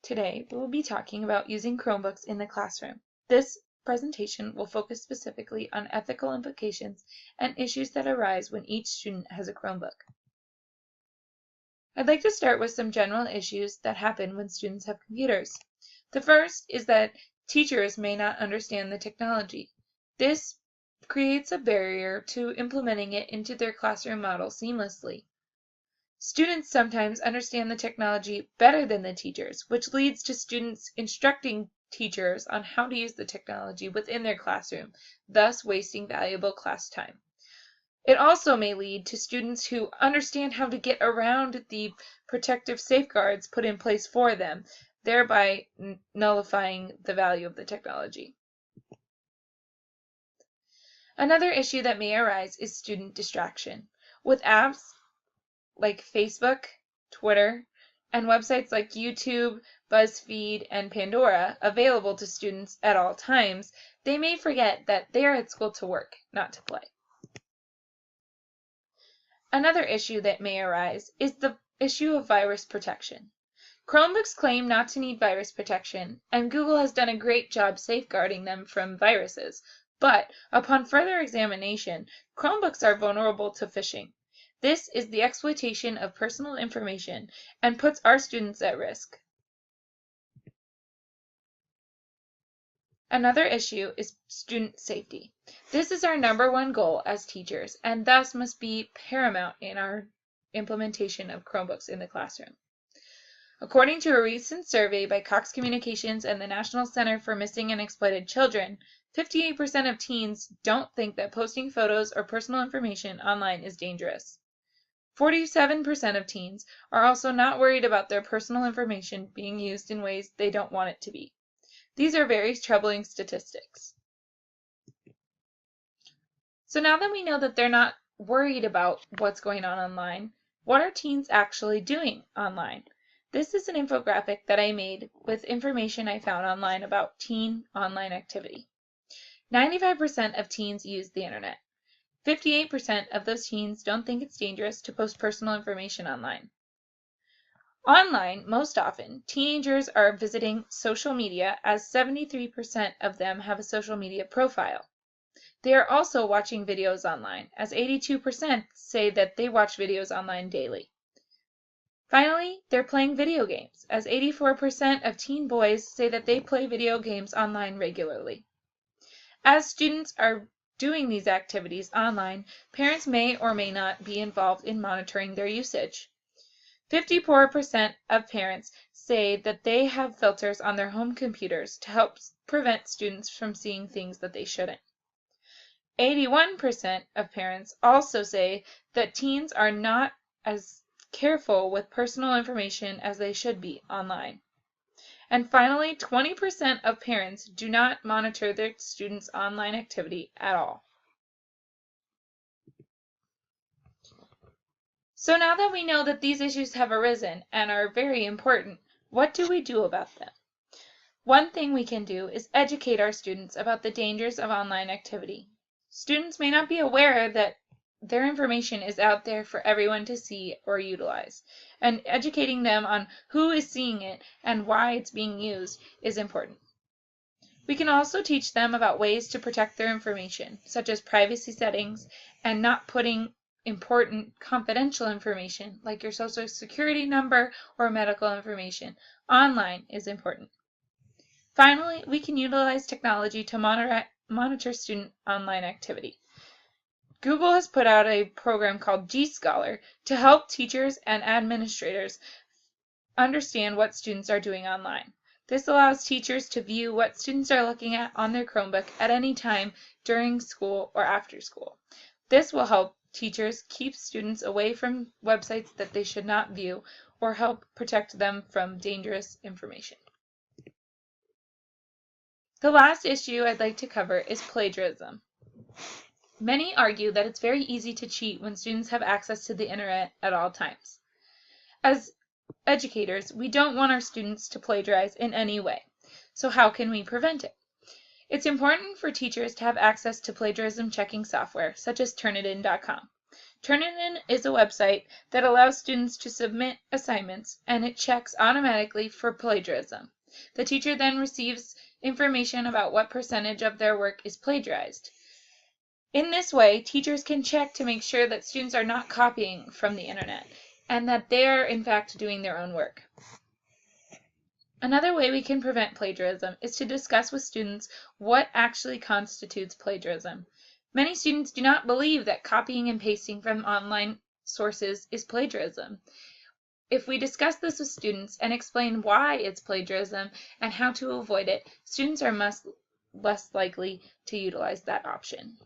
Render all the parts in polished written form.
Today, we will be talking about using Chromebooks in the classroom. This presentation will focus specifically on ethical implications and issues that arise when each student has a Chromebook. I'd like to start with some general issues that happen when students have computers. The first is that teachers may not understand the technology. This creates a barrier to implementing it into their classroom model seamlessly. Students sometimes understand the technology better than the teachers, which leads to students instructing teachers on how to use the technology within their classroom, thus wasting valuable class time. It also may lead to students who understand how to get around the protective safeguards put in place for them, thereby nullifying the value of the technology. Another issue that may arise is student distraction. With apps like Facebook, Twitter, and websites like YouTube, BuzzFeed, and Pandora available to students at all times, they may forget that they are at school to work, not to play. Another issue that may arise is the issue of virus protection. Chromebooks claim not to need virus protection, and Google has done a great job safeguarding them from viruses, but upon further examination, Chromebooks are vulnerable to phishing. This is the exploitation of personal information and puts our students at risk. Another issue is student safety. This is our #1 goal as teachers and thus must be paramount in our implementation of Chromebooks in the classroom. According to a recent survey by Cox Communications and the National Center for Missing and Exploited Children, 58% of teens don't think that posting photos or personal information online is dangerous. 47% of teens are also not worried about their personal information being used in ways they don't want it to be. These are very troubling statistics. So now that we know that they're not worried about what's going on online, what are teens actually doing online? This is an infographic that I made with information I found online about teen online activity. 95% of teens use the internet. 58% of those teens don't think it's dangerous to post personal information online. Online, most often, teenagers are visiting social media as 73% of them have a social media profile. They are also watching videos online, as 82% say that they watch videos online daily. Finally, they're playing video games, as 84% of teen boys say that they play video games online regularly. As students are doing these activities online, parents may or may not be involved in monitoring their usage. 54% of parents say that they have filters on their home computers to help prevent students from seeing things that they shouldn't. 81% of parents also say that teens are not as careful with personal information as they should be online. And finally, 20% of parents do not monitor their students' online activity at all. So now that we know that these issues have arisen and are very important, what do we do about them? One thing we can do is educate our students about the dangers of online activity. Students may not be aware that their information is out there for everyone to see or utilize, and educating them on who is seeing it and why it's being used is important. We can also teach them about ways to protect their information, such as privacy settings and not putting important confidential information like your social security number or medical information online is important. Finally, we can utilize technology to monitor student online activity. Google has put out a program called G-Scholar to help teachers and administrators understand what students are doing online. This allows teachers to view what students are looking at on their Chromebook at any time during school or after school. This will help teachers keep students away from websites that they should not view or help protect them from dangerous information. The last issue I'd like to cover is plagiarism. Many argue that it's very easy to cheat when students have access to the internet at all times. As educators, we don't want our students to plagiarize in any way. So how can we prevent it? It's important for teachers to have access to plagiarism checking software, such as Turnitin.com. Turnitin is a website that allows students to submit assignments, and it checks automatically for plagiarism. The teacher then receives information about what percentage of their work is plagiarized. In this way, teachers can check to make sure that students are not copying from the internet and that they are in fact doing their own work. Another way we can prevent plagiarism is to discuss with students what actually constitutes plagiarism. Many students do not believe that copying and pasting from online sources is plagiarism. If we discuss this with students and explain why it's plagiarism and how to avoid it, students are much less likely to utilize that option.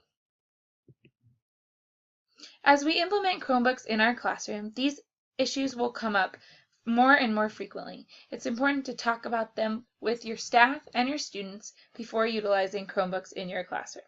As we implement Chromebooks in our classroom, these issues will come up more and more frequently. It's important to talk about them with your staff and your students before utilizing Chromebooks in your classroom.